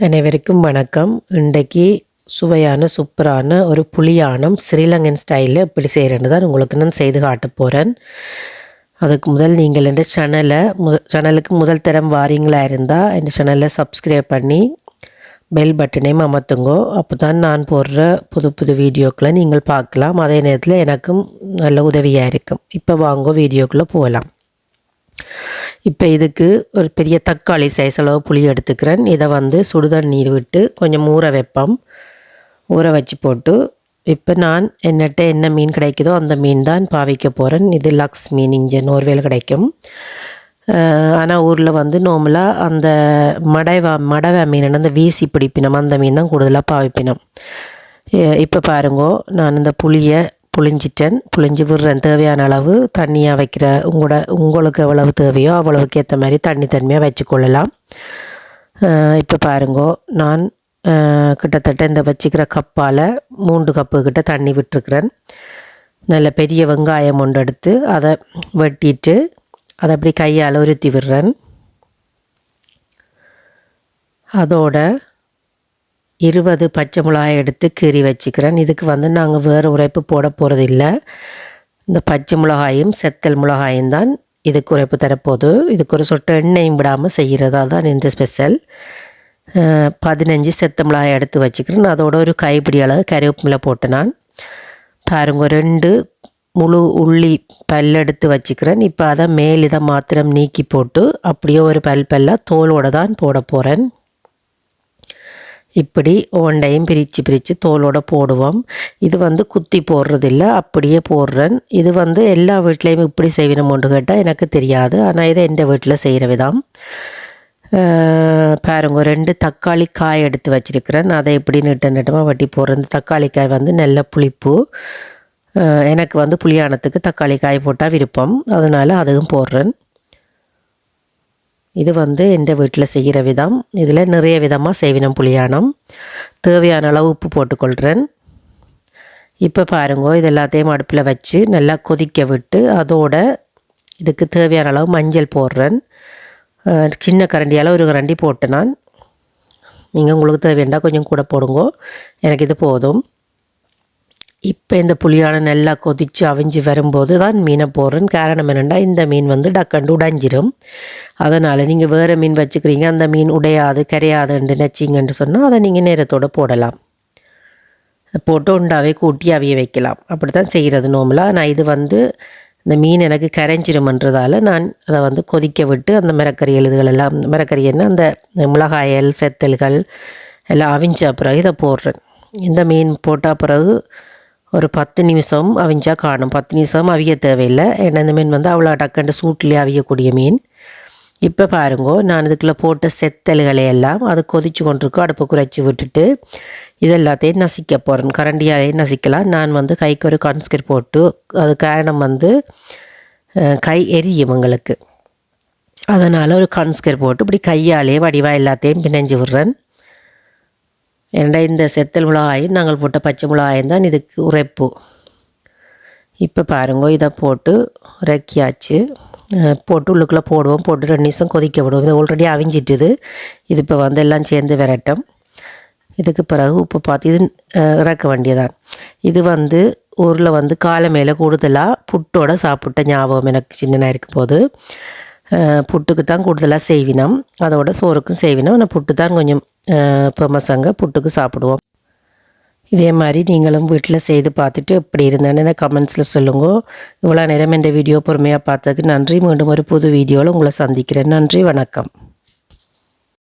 அனைவருக்கும் வணக்கம். இன்றைக்கு சுவையான சூப்பரான ஒரு புளியானம் ஸ்ரீலங்கன் ஸ்டைலில் எப்படி செய்கிறேன்னு தான் உங்களுக்கு நான் செய்து காட்ட போகிறேன். அதுக்கு முதல் நீங்கள் இந்த சேனலுக்கு முதல் தரம் வாரீங்களா இருந்தால் இந்த சேனலை சப்ஸ்கிரைப் பண்ணி பெல் பட்டனையும் அமர்த்துங்கோ. அப்போ தான் நான் போடுற புது புது வீடியோக்களை நீங்கள் பார்க்கலாம். அதே நேரத்தில் எனக்கும் நல்ல உதவியாக இருக்கும். இப்போ வாங்க வீடியோக்குள்ளே போகலாம். இப்போ இதுக்கு ஒரு பெரிய தக்காளி சைஸ் அளவு புளி எடுத்துக்கிறேன். இதை சுடுதண்ணீர் விட்டு கொஞ்சம் ஊற வைப்போம். ஊற வச்சு போட்டு இப்போ நான் என்னட்ட என்ன மீன் கிடைக்குதோ அந்த மீன் தான் பாவிக்க போகிறேன். இது லக்ஸ் மீன், இங்கே நோர்வேல் கிடைக்கும். ஆனால் ஊரில் நார்மலாக அந்த மடவை மீன், அந்த வீசி பிடிப்பினம் அந்த மீன் தான் கூடுதலாக பாவிப்பினம். இப்போ பாருங்கோ, நான் இந்த புளியை புளிஞ்சு விடுறேன். தேவையான அளவு தண்ணியாக வைக்கிற உங்களுக்கு எவ்வளவு தேவையோ அவ்வளவுக்கு ஏற்ற மாதிரி தண்ணியாக வச்சுக்கொள்ளலாம். இப்போ பாருங்கோ, நான் கிட்டத்தட்ட இந்த வச்சுக்கிற கப்பால் 3 கப்பு கிட்ட தண்ணி விட்டுருக்குறேன். நல்ல பெரிய வெங்காயம் ஒன்று எடுத்து அதை வெட்டிட்டு அதை அப்படி கையால் உருத்தி விடுறேன். அதோட 20 பச்சை மிளகாய் எடுத்து கீறி வச்சுக்கிறேன். இதுக்கு நாங்கள் வேறு உரைப்பு போட போகிறது இல்லை. இந்த பச்சை மிளகாயும் செத்தல் மிளகாயும் தான் இதுக்கு உரைப்பு தரப்போகுது. இதுக்கு ஒரு சொட்டு எண்ணெயும் விடாமல் செய்கிறதா தான் இந்த ஸ்பெஷல். 15 செத்த மிளகாய் எடுத்து வச்சுக்கிறேன். அதோட ஒரு கைப்பிடி அளவு கருவேப்பிலை போட்டு நான் பாருங்க 2 முழு உள்ளி பல் எடுத்து வச்சுக்கிறேன். இப்போ அதை இதை மாத்திரம் நீக்கி போட்டு அப்படியே ஒரு பல்லாக தோலோடு தான் போட போகிறேன். இப்படி ஒண்டையும் பிரித்து தோலோடு போடுவோம். இது குத்தி போடுறதில்லை, அப்படியே போடுறேன். இது எல்லா வீட்லேயும் இப்படி செய்யணும்னு கேட்டால் எனக்கு தெரியாது. ஆனால் இதை எந்த வீட்டில் செய்கிற விதம். பாருங்க 2 தக்காளி காய் எடுத்து வச்சுருக்கிறேன். அதை எப்படி நட்டமாக வெட்டி போடுறேன். இந்த தக்காளி காய் நல்ல புளிப்பு. எனக்கு புளியானத்துக்கு தக்காளி காய் போட்டால் விருப்பம், அதனால் அதுவும் போடுறேன். இது எந்த வீட்டில் செய்கிற விதம். இதில் நிறைய விதமாக செய்வினம் புளியானம். தேவையான அளவு உப்பு போட்டுக்கொள்கிறேன். இப்போ பாருங்கோ, இது எல்லாத்தையும் அடுப்பில் வச்சு நல்லா கொதிக்க விட்டு அதோட இதுக்கு தேவையான அளவு மஞ்சள் போடுறேன். சின்ன கரண்டியால் ஒரு கரண்டி போட்டு நான், நீங்கள் உங்களுக்கு தேவையாண்டா கொஞ்சம் கூட போடுங்கோ, எனக்கு இது போதும். இப்போ இந்த புளியானம் நல்லா கொதித்து அவிஞ்சு வரும்போது தான் மீனை போடுறேன். காரணம் என்னென்னா, இந்த மீன் டக்கண்டு உடைஞ்சிரும். அதனால் நீங்கள் வேறு மீன் வச்சுக்கிறீங்க, அந்த மீன் உடையாது கரையாதுன்னு நினச்சிங்கன்னு சொன்னால் அதை நீங்கள் நேரத்தோடு போடலாம். போட்டு உண்டாவே கூட்டி அவிய வைக்கலாம். அப்படி தான் செய்கிறது நார்மலாக. நான் இது இந்த மீன் எனக்கு கரைஞ்சிருமன்றதால் நான் அதை கொதிக்க விட்டு அந்த மிரக்கறி எல்லாம் மிரக்கறி என்ன அந்த மிளகாயல் செத்தல்கள் எல்லாம் அவிஞ்ச பிறகு இதை போடுறேன். இந்த மீன் போட்ட பிறகு ஒரு 10 நிமிஷம் அவிஞ்சா காணும். 10 நிமிஷம் அவிய தேவையில்லை. ஏன்னா இந்த மீன் அவ்வளோ டக்கண்டு சூட்லேயே அவியக்கூடிய மீன். இப்போ பாருங்கோ, நான் இதுக்குள்ளே போட்ட செத்தல்களை எல்லாம் அது கொதிச்சு கொண்டிருக்கோம். அடுப்பை குறைச்சி விட்டுட்டு இது எல்லாத்தையும் நசிக்க போகிறேன். கரண்டியாலேயும் நசிக்கலாம். நான் கைக்கு ஒரு கான்ஸ்கர் போட்டு, அது காரணம் கை எரியும் எங்களுக்கு. அதனால் ஒரு கான்ஸ்கர் போட்டு இப்படி கையாலே வடிவாக எல்லாத்தையும் பிணைஞ்சு விடுறேன். ஏன்னா இந்த செத்தல் மிளகாயும் நாங்கள் போட்ட பச்சை மிளகாயும் தான் இதுக்கு உரைப்பு. இப்போ பாருங்க, இதை போட்டு இறக்கியாச்சு. போட்டு உள்ளுக்குள்ளே போடுவோம். போட்டு 2 நிமிஷம் கொதிக்க விடுவோம். இது ஆல்ரெடி அவிஞ்சிட்டுது. இது இப்போ எல்லாம் சேர்ந்து விரட்டும். இதுக்கு பிறகு உப்பு பார்த்து இது இறக்க வேண்டியதான். இது ஊரில் காலை மேலே கூடுதலாக புட்டோட சாப்பிட்ட ஞாபகம் எனக்கு சின்னனாக இருக்கும் போது. புட்டுக்கு தான் கூடுதலாக செய்வினோம். அதோட சோறுக்கும் செய்வினோம். ஆனால் புட்டு தான் கொஞ்சம் ஃபேமஸாங்க, புட்டுக்கு சாப்பிடுவோம். இதே மாதிரி நீங்களும் வீட்டில் செய்து பார்த்துட்டு எப்படி இருந்தேன்னு கமெண்ட்ஸில் சொல்லுங்க. இவ்வளோ நேரம் இந்த வீடியோ பொறுமையாக பார்த்ததுக்கு நன்றி. மீண்டும் ஒரு புது வீடியோவில் உங்களை சந்திக்கிறேன். நன்றி, வணக்கம்.